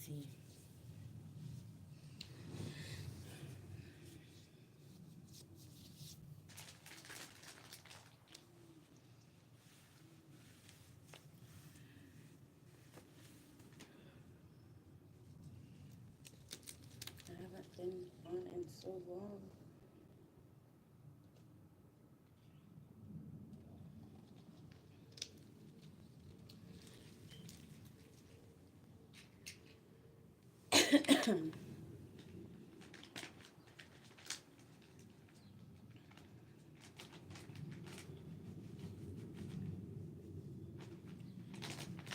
see. I haven't been on in so long. Hey,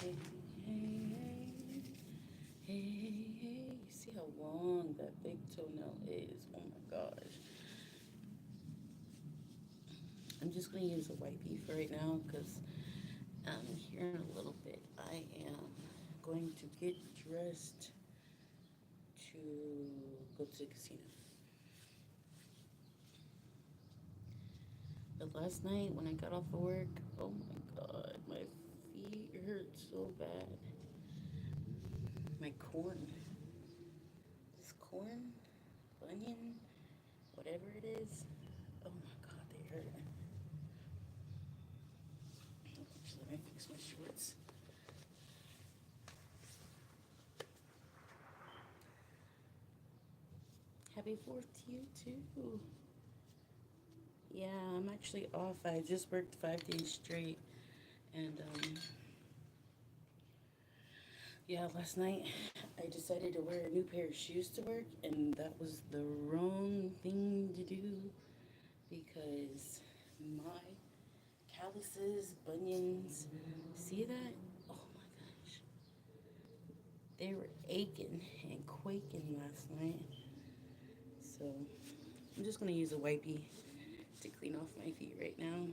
hey, hey, hey, hey. You see how long that big toenail is? Oh my gosh. I'm just going to use a wipey for right now because here in a little bit I am going to get dressed to go to the casino. But last night when I got off of work, oh my god, my feet hurt so bad. My corn, this corn, bunion, whatever it is, oh my god, they hurt. Let me fix my shorts. Happy 4th to you too. Yeah, I'm actually off. I just worked 5 days straight. And yeah, last night I decided to wear a new pair of shoes to work, and that was the wrong thing to do because my calluses, bunions, see that? Oh my gosh. They were aching and quaking last night. So I'm just going to use a wipey to clean off my feet right now.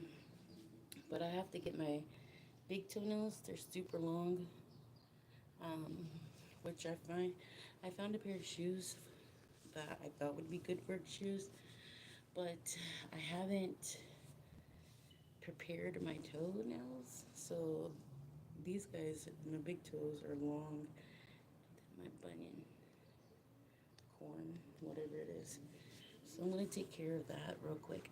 But I have to get my big toenails. They're super long, um, which I found a pair of shoes that I thought would be good work shoes, but I haven't prepared my toenails. So these guys, my big toes are long. My bunion, corn, whatever it is. So I'm gonna take care of that real quick.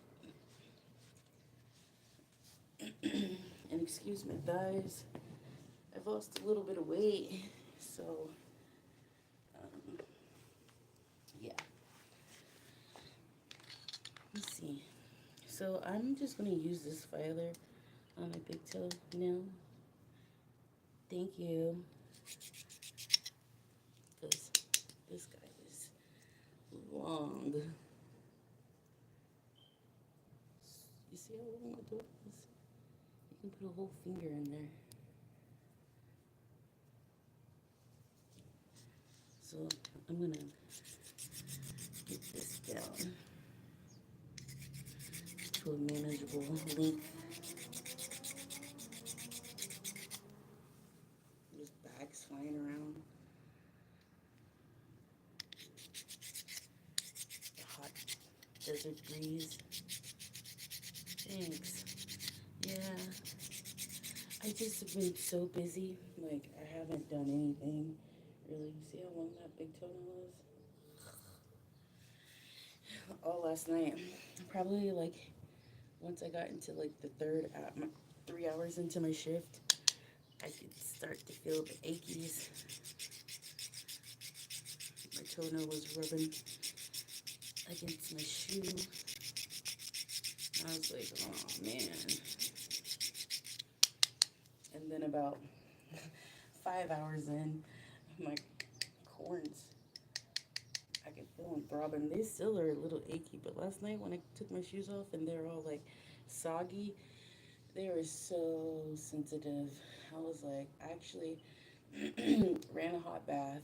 And excuse my thighs. I've lost a little bit of weight, so um, yeah. Let's see. So I'm just gonna use this filer on my big toe nail. Thank you. Because this guy is long. You see how long my toe is? You can put a whole finger in there. So I'm gonna get this down to a manageable length. There's bags flying around. The hot desert breeze. Thanks. Yeah. I just have been so busy. Like, I haven't done anything really. See how long that big toenail is? All last night. Probably like once I got into like the 3 hours into my shift, I could start to feel the achies. My toenail was rubbing against my shoe. I was like, oh man. And then about 5 hours in, my corns, I could feel them throbbing. They still are a little achy, but last night when I took my shoes off and they were all like soggy, they were so sensitive. I was like, I actually ran a hot bath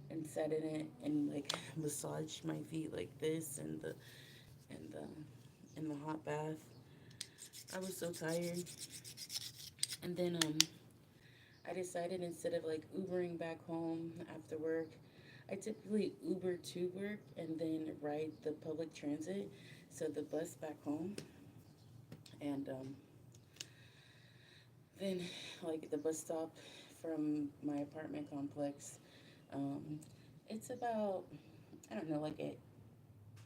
and sat in it and like massaged my feet like this and the in the hot bath. I was so tired. And then I decided instead of like Ubering back home after work, I typically Uber to work and then ride the public transit, so the bus back home. And then like at the bus stop from my apartment complex, Um, it's about, I don't know, like an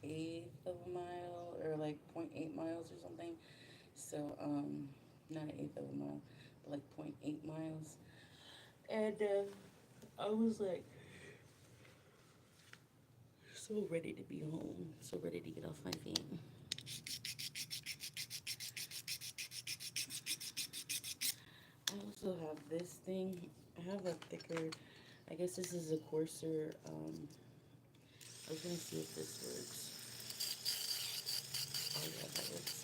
eighth of a mile or like 0.8 miles or something. So, not an eighth of a mile, but like 0.8 miles. And I was like so ready to be home, so ready to get off my feet. I also have this thing. I have a thicker, I guess this is a coarser. I was gonna see if this works. Oh yeah, that works.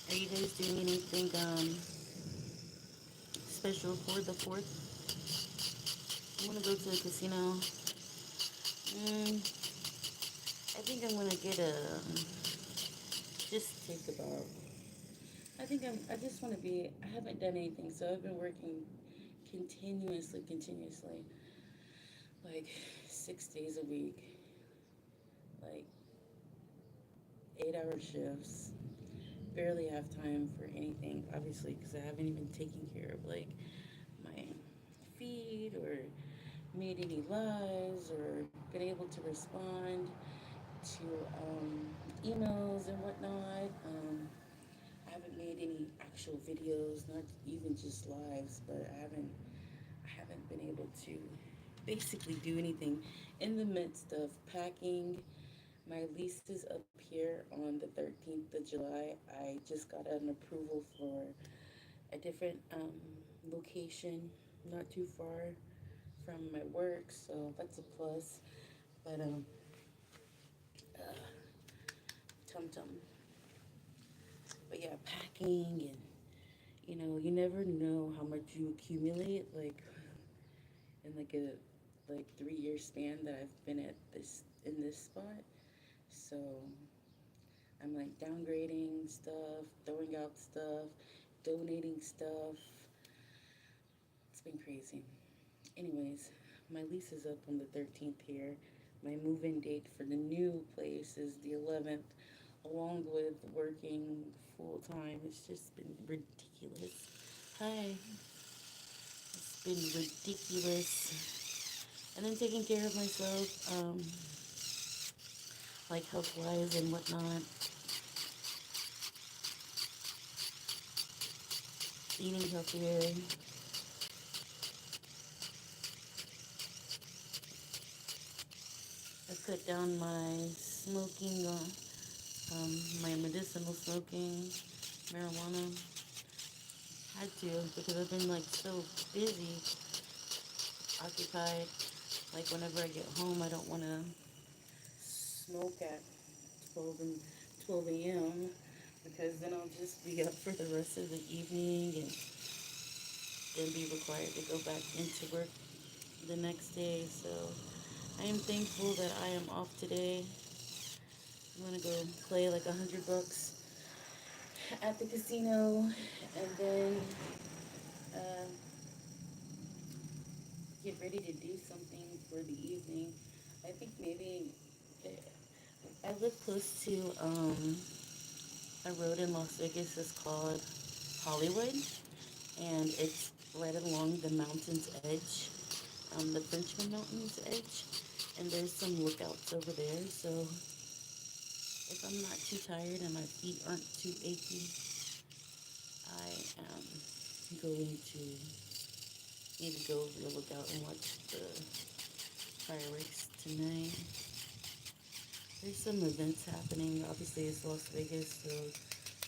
Are you guys doing anything special for the fourth? I'm gonna go to the casino. I think I'm gonna get a just take about. I just want to be. I haven't done anything, so I've been working continuously, like 6 days a week, like 8-hour shifts. Barely have time for anything, obviously, because I haven't even taken care of like my feed or made any lives or been able to respond to emails and whatnot. I haven't made any actual videos, not even just lives, but I haven't been able to basically do anything in the midst of packing. My lease is up here on the 13th of July. I just got an approval for a different location, not too far from my work, so that's a plus. But uh, tum tum. But yeah, packing and you never know how much you accumulate, like in like a 3 year span that I've been at this in this spot. So I'm like downgrading stuff, throwing out stuff, donating stuff. It's been crazy. Anyways, my lease is up on the 13th here. My move in date for the new place is the 11th, along with working full time. It's just been ridiculous. Hi. It's been ridiculous. And then taking care of myself, like health wise and whatnot, eating healthier. I cut down my smoking, my medicinal smoking, marijuana. Had to because I've been like so busy, occupied. Like whenever I get home, I don't want to smoke at 12 and 12 a.m. because then I'll just be up for the rest of the evening and then be required to go back into work the next day. So I am thankful that I am off today. I'm gonna go play like $100 at the casino and then uh, get ready to do something for the evening. I think maybe I live close to a road in Las Vegas that's called Hollywood, and it's right along the mountain's edge, the Frenchman Mountain's edge, and there's some lookouts over there. So if I'm not too tired and my feet aren't too achy, I am going to maybe go over the lookout and watch the fireworks tonight. There's some events happening. Obviously, it's Las Vegas, so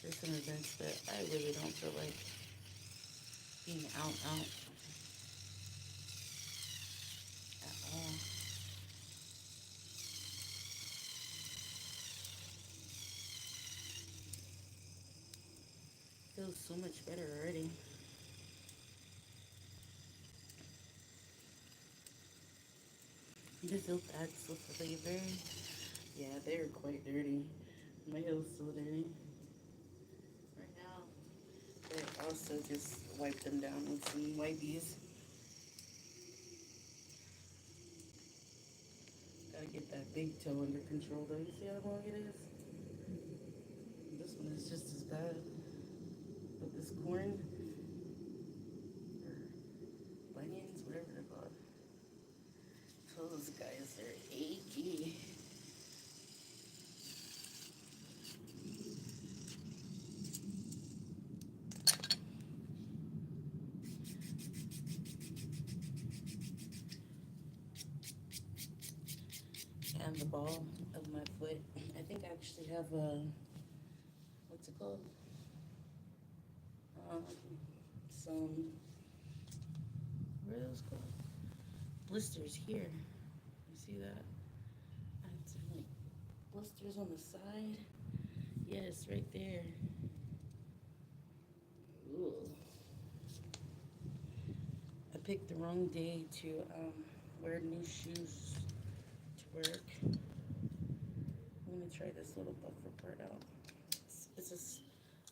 there's some events that I really don't feel like being out at all. feels so much better already. The silk adds the flavor. Yeah, they're quite dirty. My hair's so dirty. Right now, I also just wiped them down with some wipies. Gotta get that big toe under control though. You see how long it is? This one is just as bad. But this corn, or bunions, whatever they're called, those guys are achy. And the ball of my foot, I think I actually have a, what's it called? Um, some, what are those called? Blisters here. You see that? I had some like blisters on the side. Yes, right there. Ooh. I picked the wrong day to wear new shoes to work. I'm gonna try this little buffer part out. It's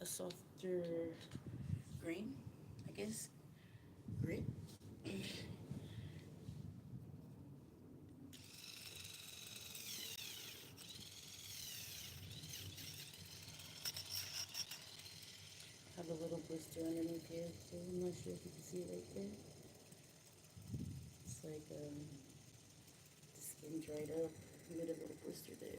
a softer grain, I guess. Grit. Have a little blister underneath here too. I'm not sure if you can see it right there. It's like the skin dried up. Made a little blister there.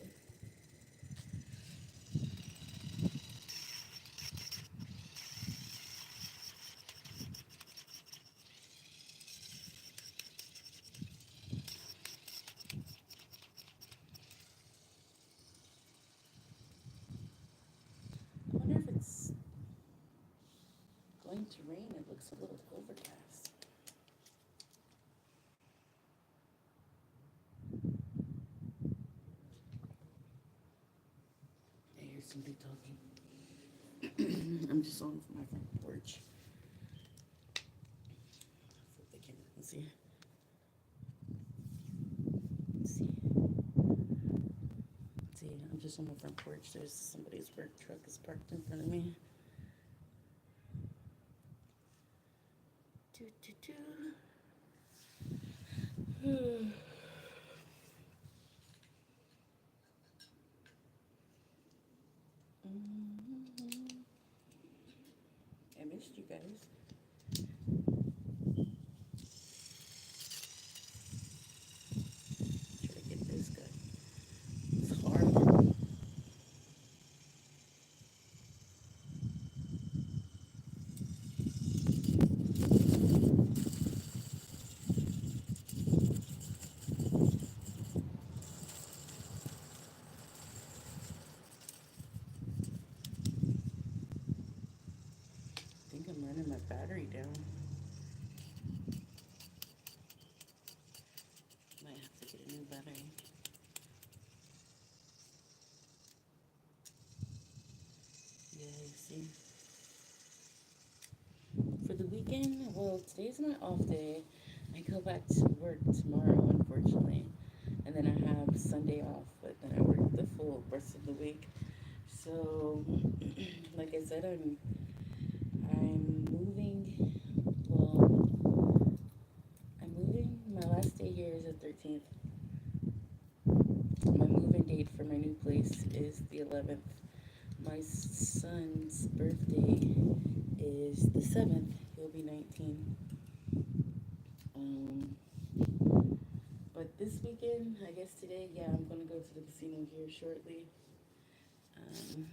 I wonder if it's going to rain. It looks a little overcast. I hear somebody talking. I'm just on my front porch. Flip the camera and see. See. See, I'm just on my front porch. There's somebody's work truck is parked in front of me. Do, do, do. I missed you guys. Try to get this guy. It's hard. I think I'm running my battery down. Might have to get a new battery. Yeah, you see. For the weekend, well, today's my off day. I go back to work tomorrow, unfortunately. And then I have Sunday off, but then I work the full rest of the week. So, like I said, I'm moving. Well, I'm moving. My last day here is the 13th. My moving date for my new place is the 11th. My son's birthday is the 7th. He'll be 19. Um, but this weekend, I guess today, yeah, I'm gonna go to the casino here shortly. Um,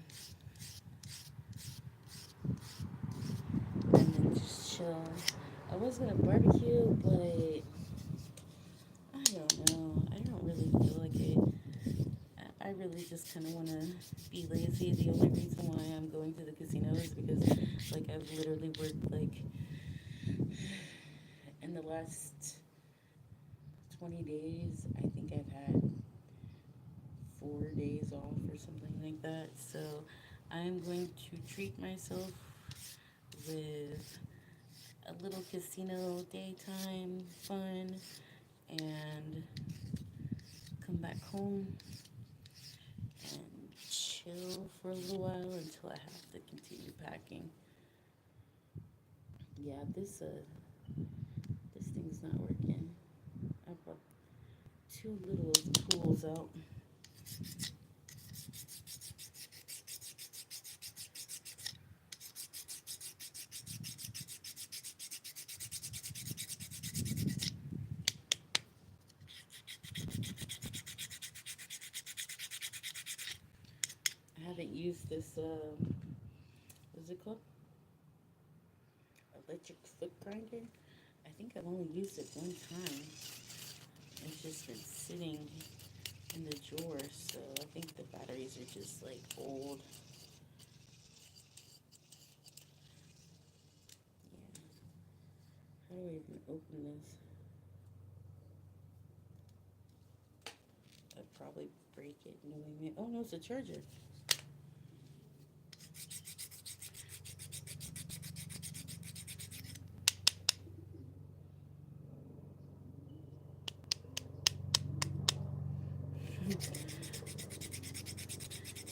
and then just chill. I was gonna barbecue, but I don't know. I don't really feel like it. I really just kind of want to be lazy. The only reason why I'm going to the casino is because, like, I've literally worked, like, in the last 20 days, I think I've had 4 days off or something like that. So I'm going to treat myself with a little casino daytime fun and come back home and chill for a little while until I have to continue packing. Yeah, this thing's not working. I brought two little tools out. I haven't used this what's it called? Electric foot grinder. I think I've only used it one time. It's just been sitting in the drawer, so I think the batteries are just like old. Yeah. How do I even open this? I'd probably break it knowing me. Oh no, it's a charger.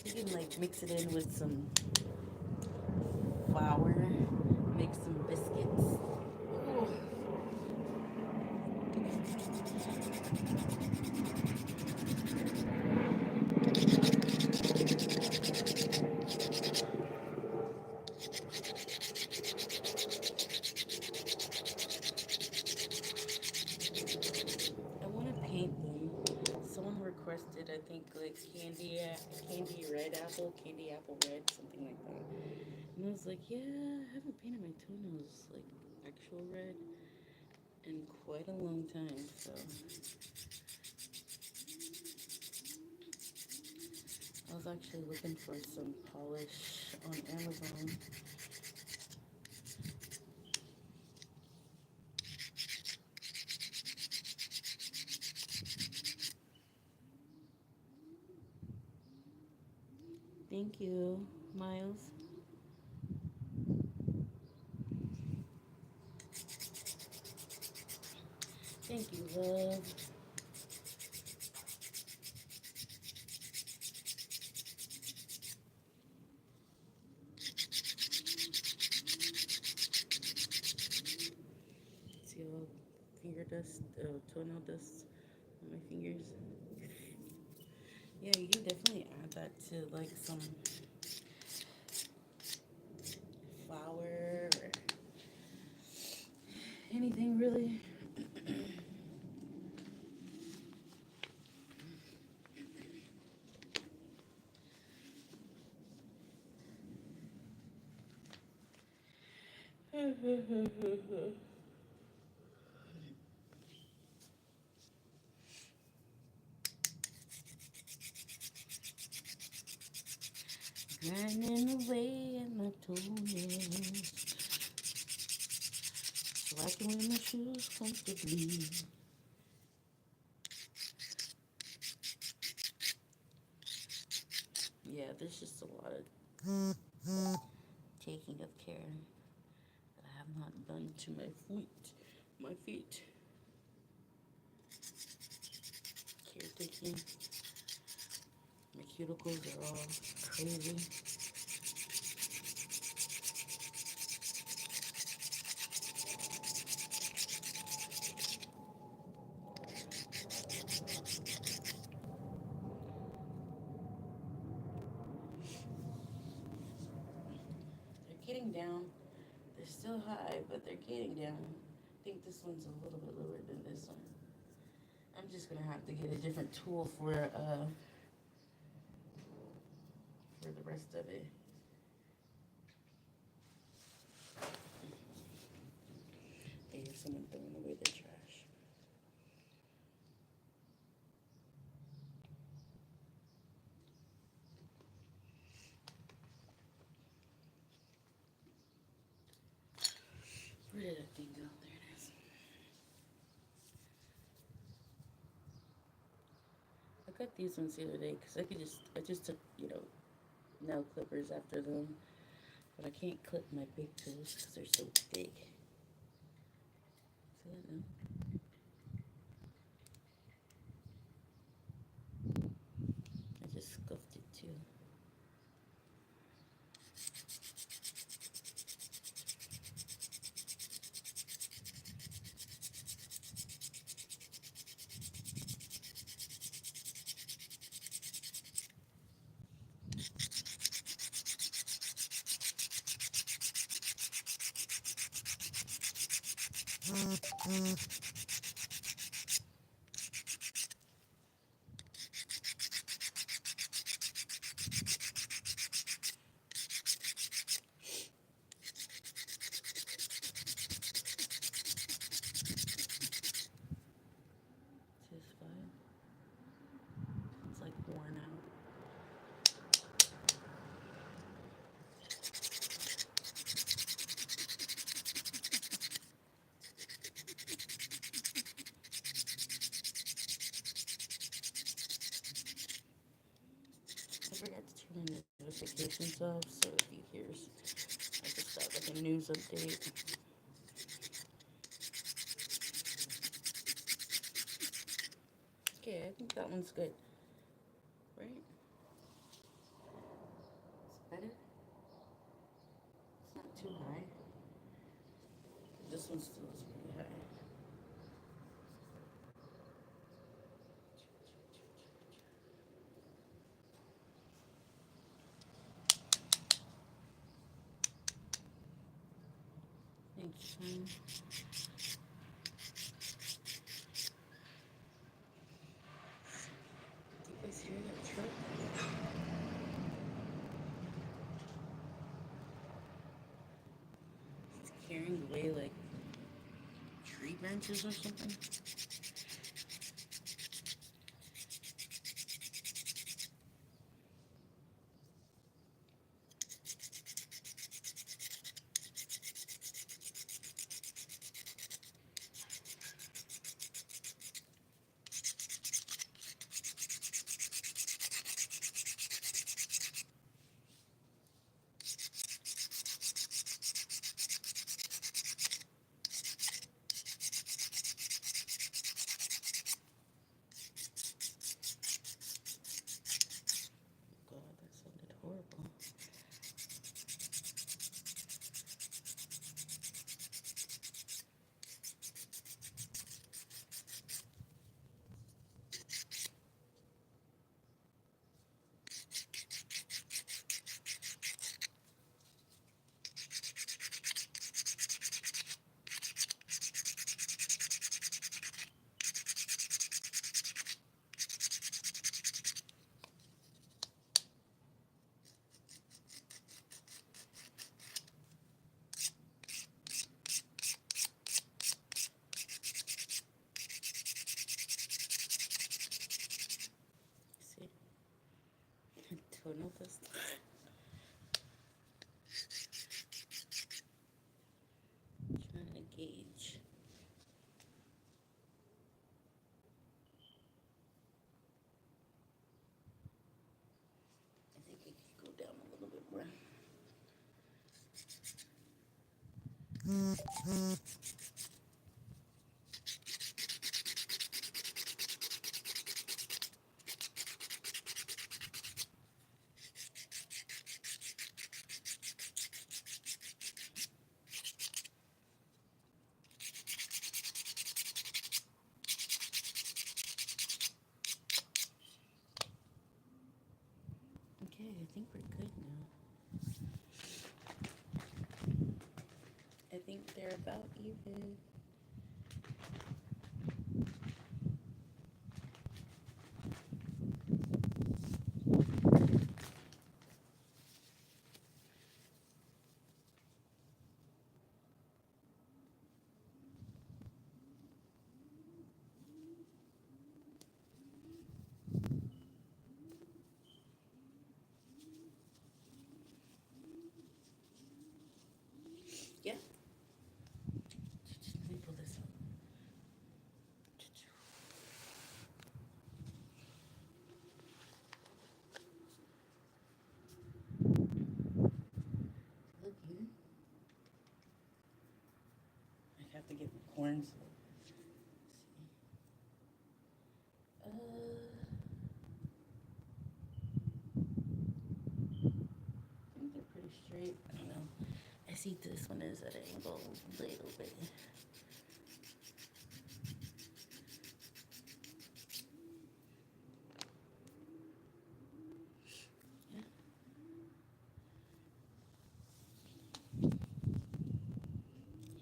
You can like mix it in with some flour, make some biscuits. Oh, I want to paint them. Someone requested, I think, like candy red apple, candy apple red, something like that. And I was like, yeah, I haven't painted my toenails like actual red in quite a long time. So I was actually looking for some polish on Amazon. Thank you, Miles. Thank you, love. See all finger dust, toenail dust on my fingers. Yeah, you can definitely add that to like some flour or anything really. Grinding away at my toenails so I can wear my shoes comfortably. Yeah, there's just a lot of taking of care that I have not done to my feet. My feet. Caretaking. My cuticles are all crazy. They're getting down. They're still high, but they're getting down. I think this one's a little bit lower than this one. I'm just gonna have to get a different tool for the rest of it. I hear someone throwing away their trash. Where did that thing go? There it is. I got these ones the other day because I just took, nail clippers after them But I can't clip my big toes because they're so big. See that now? I just scuffed it too. Just fine. It's like worn out. I forgot to turn the notifications off, so if you hear, I just got like a news update. Okay, I think that one's good, right? It's better. It's not too high. This one still is pretty high. Thanks, fine. Do you guys hear that truck? It's carrying away like tree branches or something. God, that sounded horrible. See? Toenail test. Trying to gauge. I think it could go down a little bit more. Okay, I think we're good now. I think they're about even. Yeah. have to get horns. I think they're pretty straight. I don't know. I see this one is at an angle a little bit.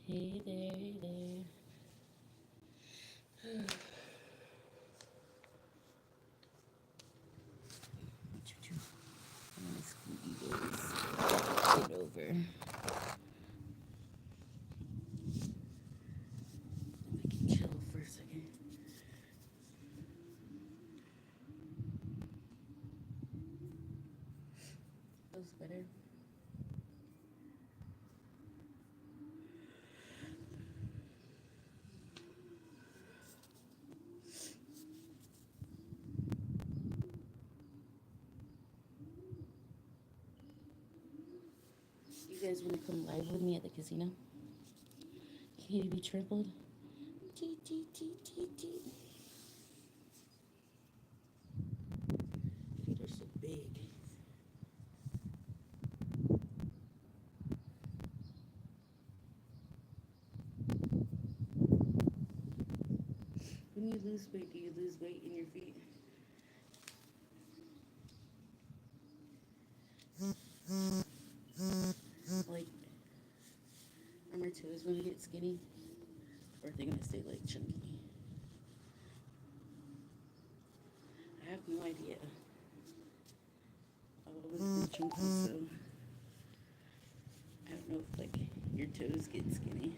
Hey there, hey there. I'm gonna squeeze it over. If I can chill for a second. Feels better. You guys want to come live with me at the casino? Can you be trampled? Tee, tee, tee, tee, tee. Feet are so big. When you lose weight, do you lose weight in your feet? Like, are my toes going to get skinny? Or are they going to stay, like, chunky? I have no idea. I've always been chunky, so I don't know if, like, your toes get skinny.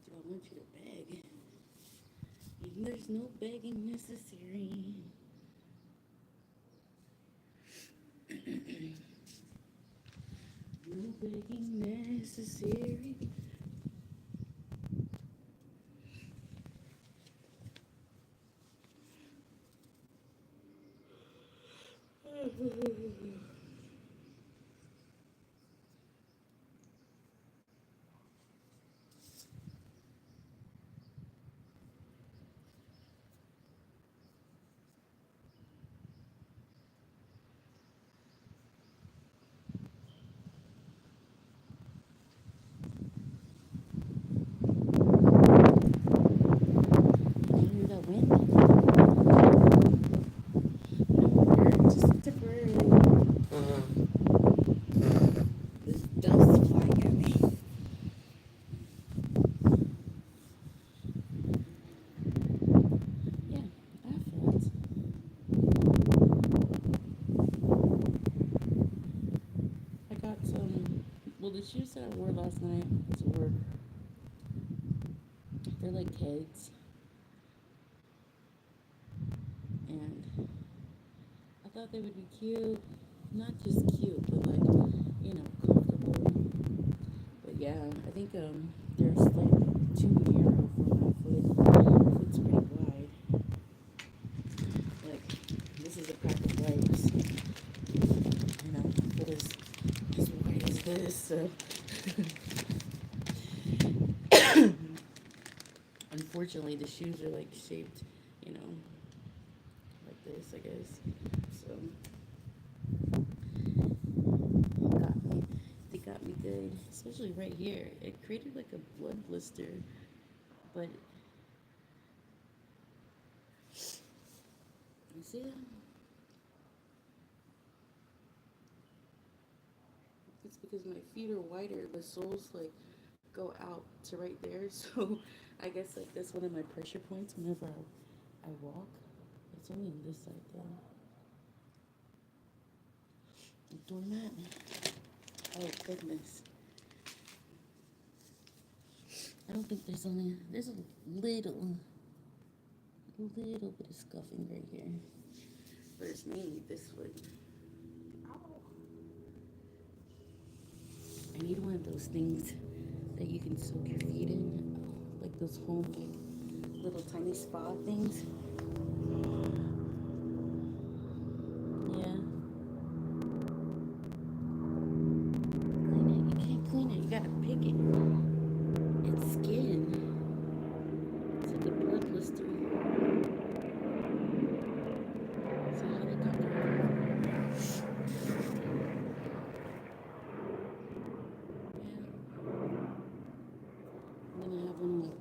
Do I want you to beg? And there's no begging necessary. No begging necessary. You hear that wind? Just temporarily. This dust flying at me. Yeah, I feel it. I got some. Well, the shoes that I wore last night to work, they're like kegs, and I thought they would be cute. Not just cute, but like, comfortable. But yeah, I think they're slightly too narrow for my foot. My foot's pretty wide. Like, this is a pack of wipes. My foot is as wide as this, so. Unfortunately, the shoes are like shaped, like this, I guess. So, they got me good, especially right here. It created like a blood blister, but you see that? It's because my feet are wider. The soles like go out to right there, so I guess like that's one of my pressure points whenever I walk. It's only on this side though. Doormat. Oh goodness. I don't think there's a little bit of scuffing right here. But it's mainly this foot. Ow. I need one of those things that you can soak your feet in. Like those home like little tiny spa things. Yeah.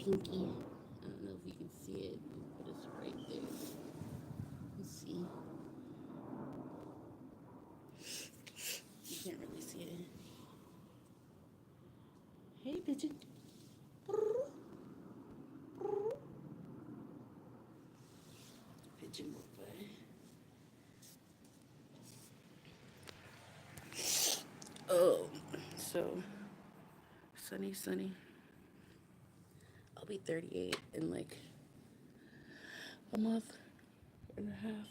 pinky. I don't know if you can see it, but it's right there. Let's see. You can't really see it. Hey, pigeon. Pigeon boy. Oh, so sunny. I'll be 38 in like a month and a half.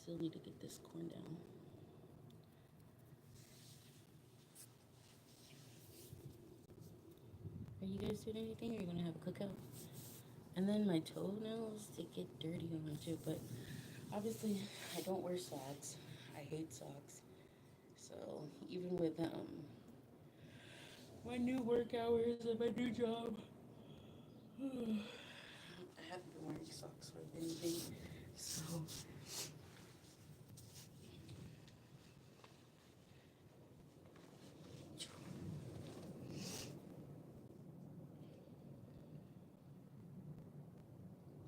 Still need to get this corn down. Are you guys doing anything? Are you gonna have a cookout? And then my toenails, they get dirty on them too, but obviously I don't wear socks. I hate socks. So even with my new work hours at my new job, I haven't been wearing socks or anything. So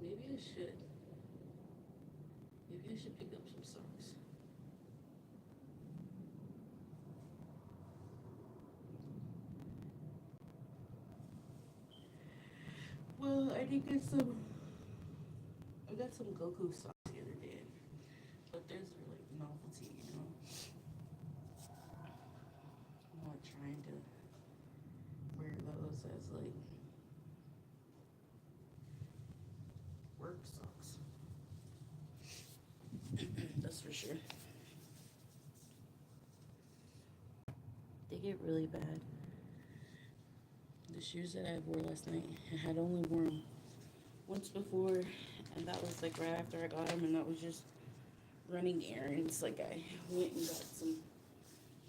maybe I should. Maybe I should pick up some socks. Well, I did get some. I got some Goku socks the other day, but those are like novelty, you know. I'm not trying to wear those as like work socks. That's for sure. They get really bad. The shoes that I wore last night, I had only worn once before, and that was like right after I got them, and that was just running errands. Like I went and got some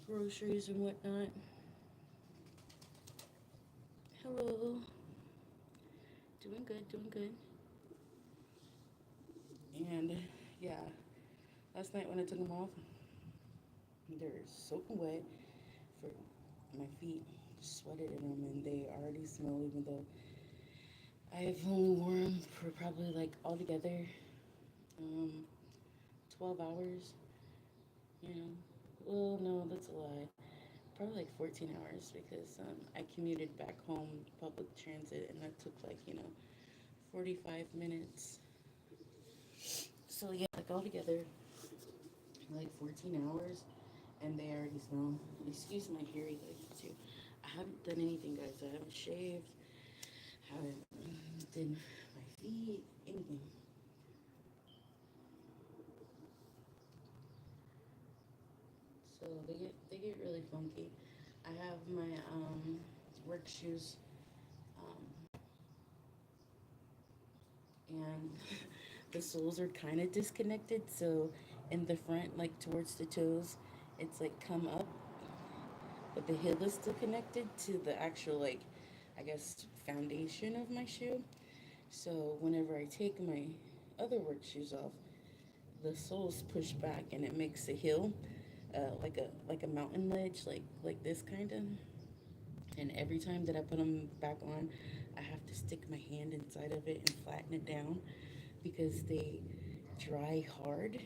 groceries and whatnot. Hello. Doing good. And yeah, last night when I took them off, they're soaking wet for my feet, sweated in them, and they already smell, even though I've only worn them for probably like altogether um, 12 hours, you know. Well, no, that's a lie. Probably like 14 hours because I commuted back home public transit, and that took like, 45 minutes. So yeah, like altogether, like 14 hours, and they already smell. Excuse my hairy legs too. I haven't done anything, guys. I haven't shaved. Haven't done my feet, anything. So they get really funky. I have my work shoes, um, and the soles are kind of disconnected. So in the front, like towards the toes, it's like come up, but the heel is still connected to the actual, like, I guess, foundation of my shoe. So whenever I take my other work shoes off, the soles push back, and it makes the heel like a mountain ledge, like this kind of. And every time that I put them back on, I have to stick my hand inside of it and flatten it down because they dry hard.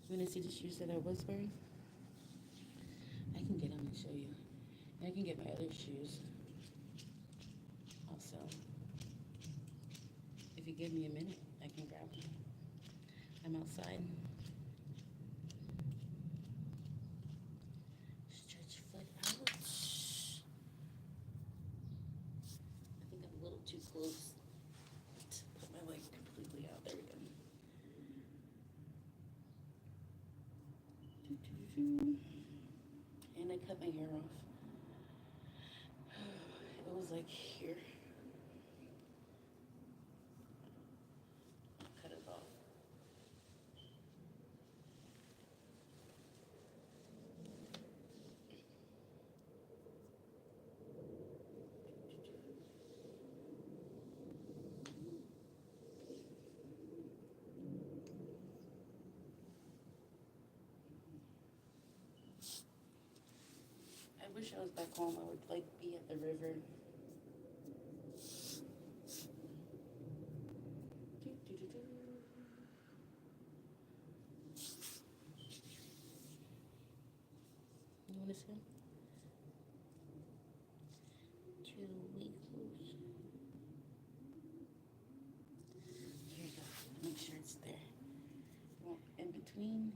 You want to see the shoes that I was wearing? I can get them and show you. And I can get my other shoes also. If you give me a minute, I can grab them. I'm outside. Stretch foot out. I think I'm a little too close to put my leg completely out. There we go. And I cut my hair off. It was like here. I cut it off. was back home, I would like be at the river. You want to see? 2 weeks. Here you go. Make sure it's there. In between.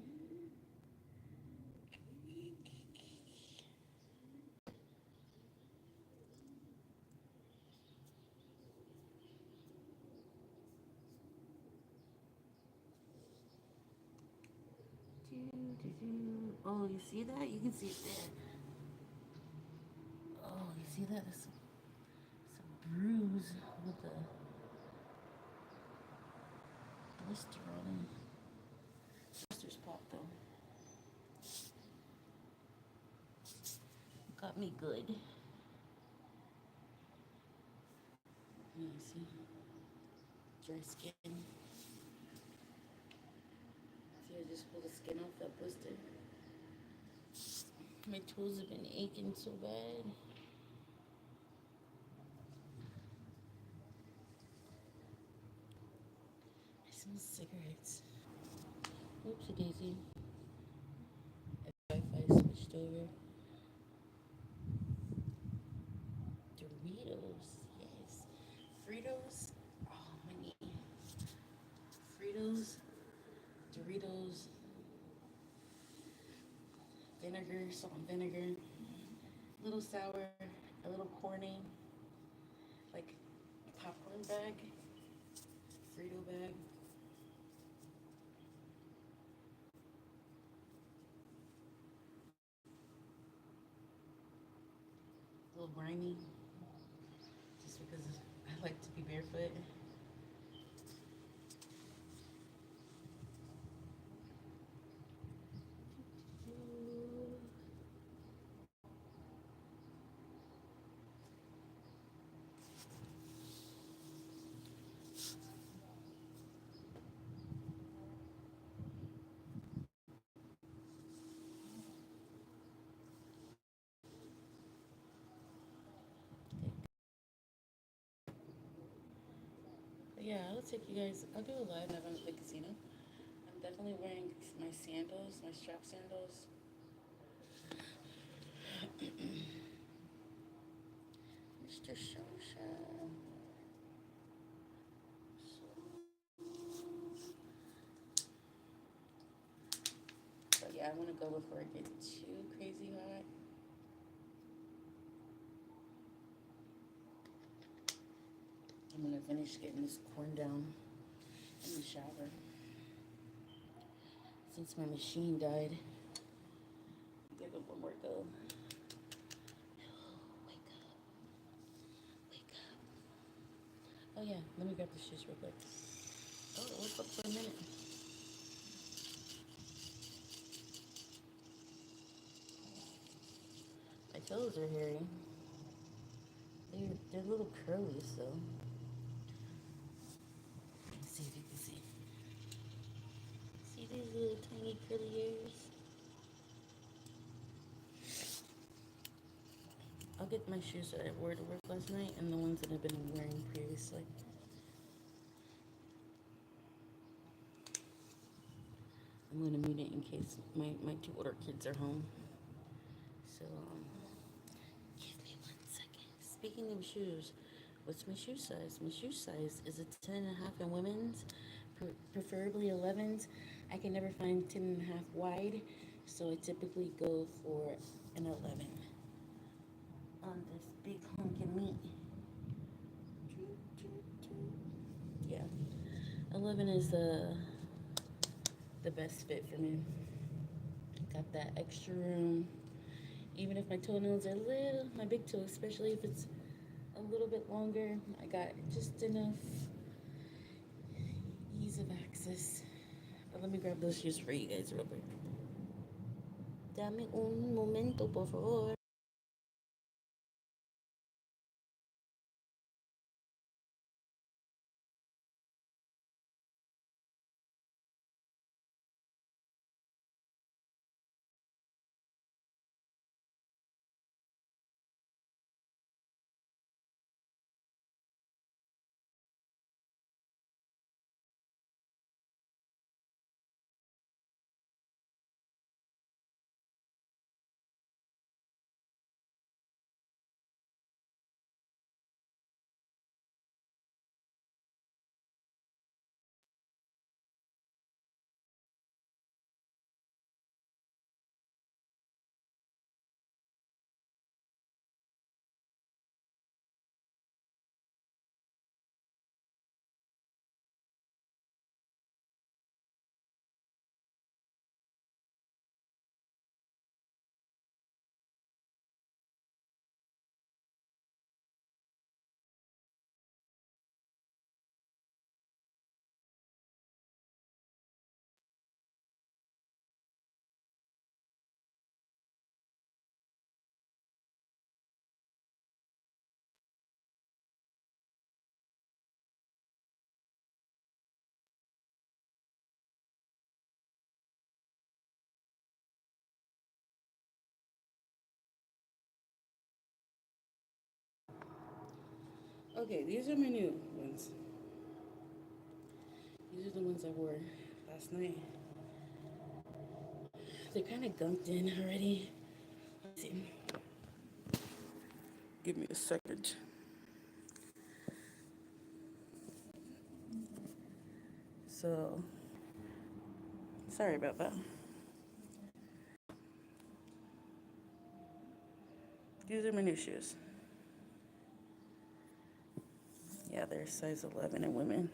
Oh, you see that? You can see it there. Oh, you see that? It's a bruise with the blister on it. Blisters pop though. Got me good. Yeah, see? Dry skin. See, I just pulled the skin off that blister. My toes have been aching so bad. I smell cigarettes. Oopsie daisy. Wi-Fi switched over. Doritos, yes. Fritos. Oh, my knee. Fritos, Doritos, vinegar, salt and vinegar, a little sour, a little corny, like popcorn bag, Frito bag. A little grimy, just because I like to be barefoot. But yeah, I'll take you guys. I'll do a live event at the casino. I'm definitely wearing my sandals, my strap sandals. Mr. Shosha. But yeah, I want to go before it gets too crazy hot. I'm gonna finish getting this corn down in the shower. Since my machine died, give it one more go. Wake up, wake up. Oh yeah, let me grab the shoes real quick. Oh, it woke up for a minute. My toes are hairy. They're a little curly, so. Let's see if you can see. See these little tiny curly hairs? I'll get my shoes that I wore to work last night and the ones that I've been wearing previously. I'm gonna mute it in case my two older kids are home. So, give me 1 second. Speaking of shoes, what's my shoe size? My shoe size is a 10 and a half in women's, preferably 11s. I can never find 10 and a half wide, so I typically go for an 11 on this big hunk of meat. Yeah, 11 is the best fit for me. Got that extra room. Even if my toenails are little, my big toe, especially if it's a little bit longer, I got just enough ease of access. But let me grab those shoes for you guys real quick. Dame un momento, por favor. Okay, these are my new ones. These are the ones I wore last night. They're kind of gunked in already. Let's see. Give me a second. So, sorry about that. These are my new shoes. Yeah, they're size 11 in women.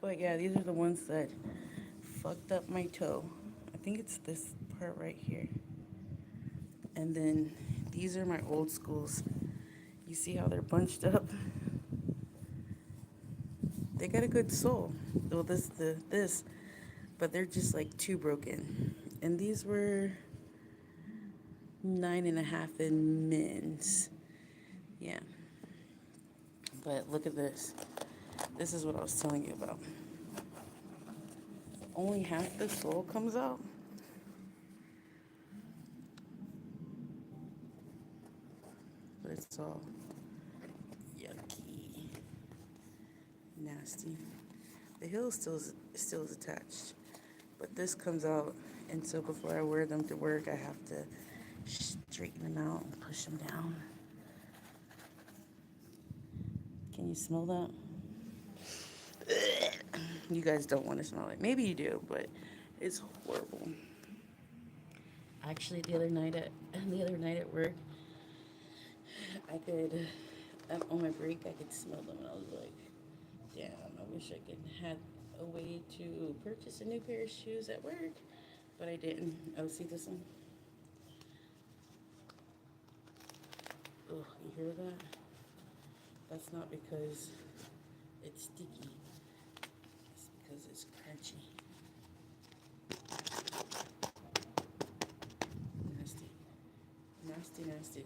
But yeah, these are the ones that fucked up my toe. I think it's this part right here. And then these are my old schools. You see how they're bunched up? They got a good sole. Well, this, but they're just like too broken. And these were 9.5 in men's. Yeah. But look at this. This is what I was telling you about. Only half the sole comes out. But it's all yucky, nasty. The heel still is attached, but this comes out, and so before I wear them to work, I have to straighten them out and push them down. Can you smell that? You guys don't want to smell it. Maybe you do, but it's horrible. Actually, the other night at work, I could on my break I could smell them, and I was like, damn, I wish I could have a way to purchase a new pair of shoes at work, but I didn't. Oh, see this one? Oh, you hear that? That's not because it's sticky. It's because it's crunchy. Nasty. Nasty, nasty.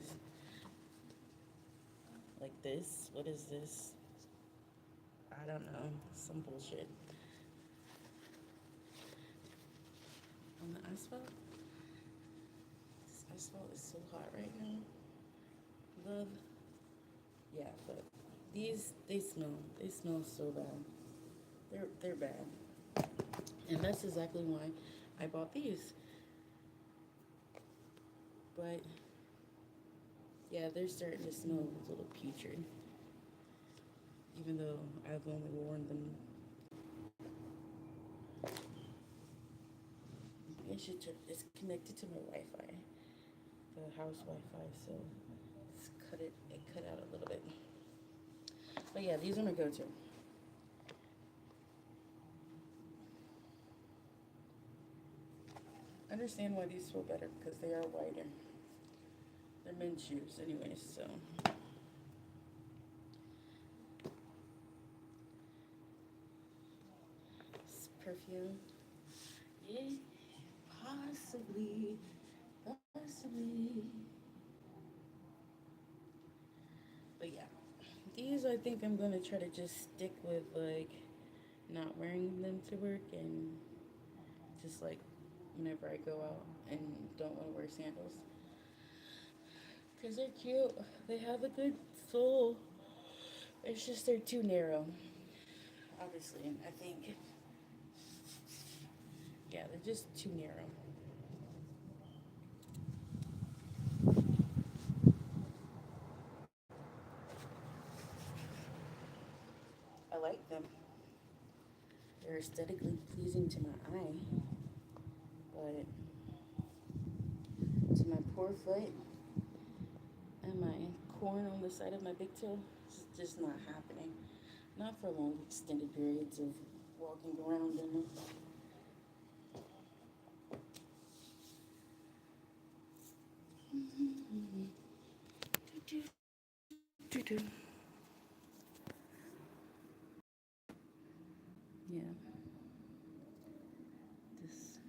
Like this? What is this? I don't know. Some bullshit. On the asphalt? This asphalt is so hot right now. Love. Yeah, but these, they smell so bad. They're bad. And that's exactly why I bought these. But yeah, they're starting to smell a little putrid. Even though I've only worn them. It's connected to my Wi-Fi, the house Wi-Fi, so it cut out a little bit. But yeah, these are my go-to. I understand why these feel better because they are wider. They're men's shoes, anyways. So this perfume, yeah, possibly. But yeah, these I think I'm gonna try to just stick with like not wearing them to work and just like whenever I go out and don't want to wear sandals because they're cute. They have a good sole. It's just they're too narrow. Obviously, and I think yeah, they're just too narrow. I like them. They're aesthetically pleasing to my eye, but to my poor foot and my corn on the side of my big toe, it's just not happening. Not for long extended periods of walking around in them. Yeah, this.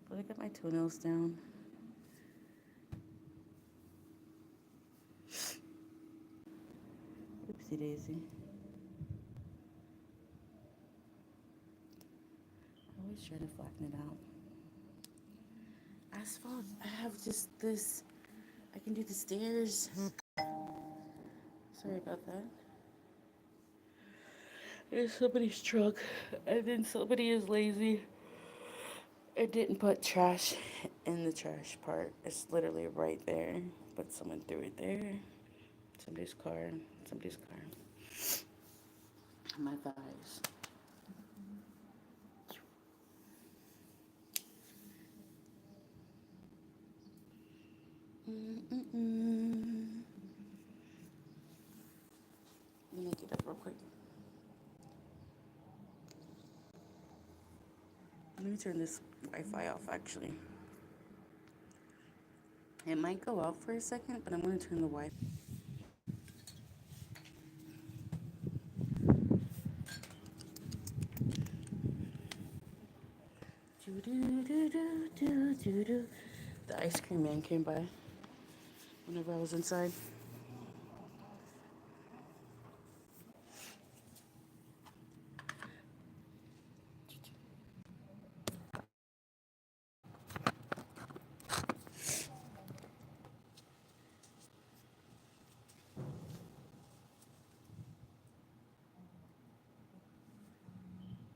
But I got my toenails down. Oopsie daisy. I always try to flatten it out. Asphalt, I have just this. I can do the stairs. Sorry about that. It's somebody's truck, and then somebody is lazy. It didn't put trash in the trash part. It's literally right there, but someone threw it there. Somebody's car. Somebody's car. My thighs. Mm-mm-mm. Let me get up real quick. Let me turn this Wi-Fi off, actually. It might go out for a second, but I'm going to turn the Wi-Fi. The ice cream man came by whenever I was inside.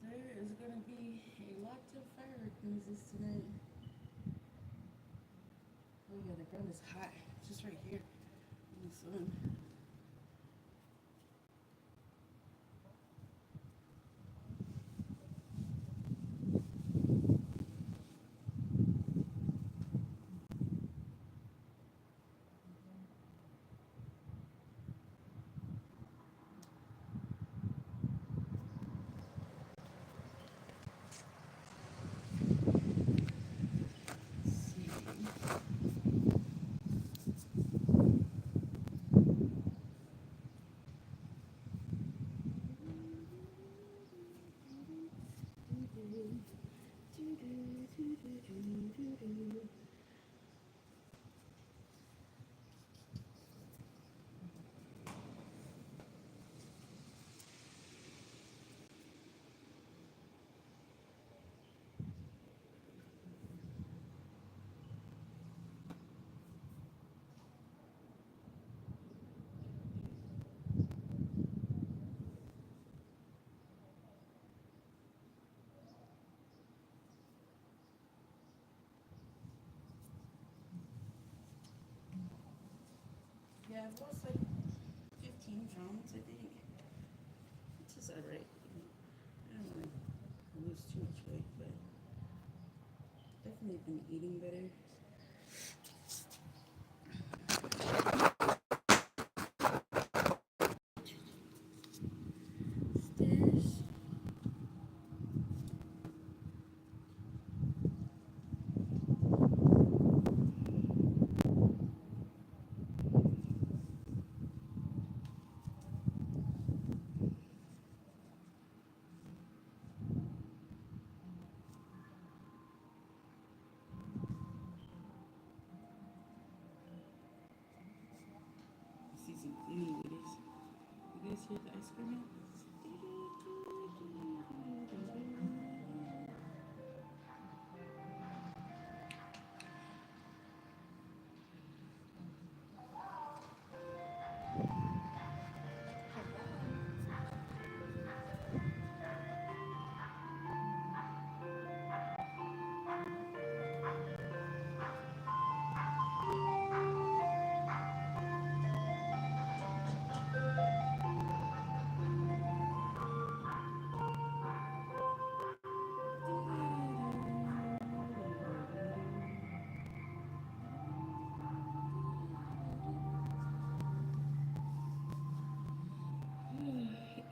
There is going to be a lot of fireworks tonight. Oh yeah, the ground is hot. Just right here in the sun. Yeah, I've lost like 15 pounds, I think. Which is alright. I don't want to lose too much weight, but definitely been eating better. Stairs. I see some cleaning ladies. You guys hear the ice cream man?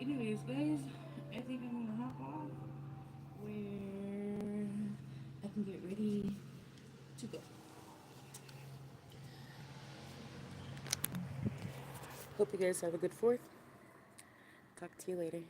Anyways, guys, I think I'm gonna hop off where I can get ready to go. Hope you guys have a good 4th. Talk to you later.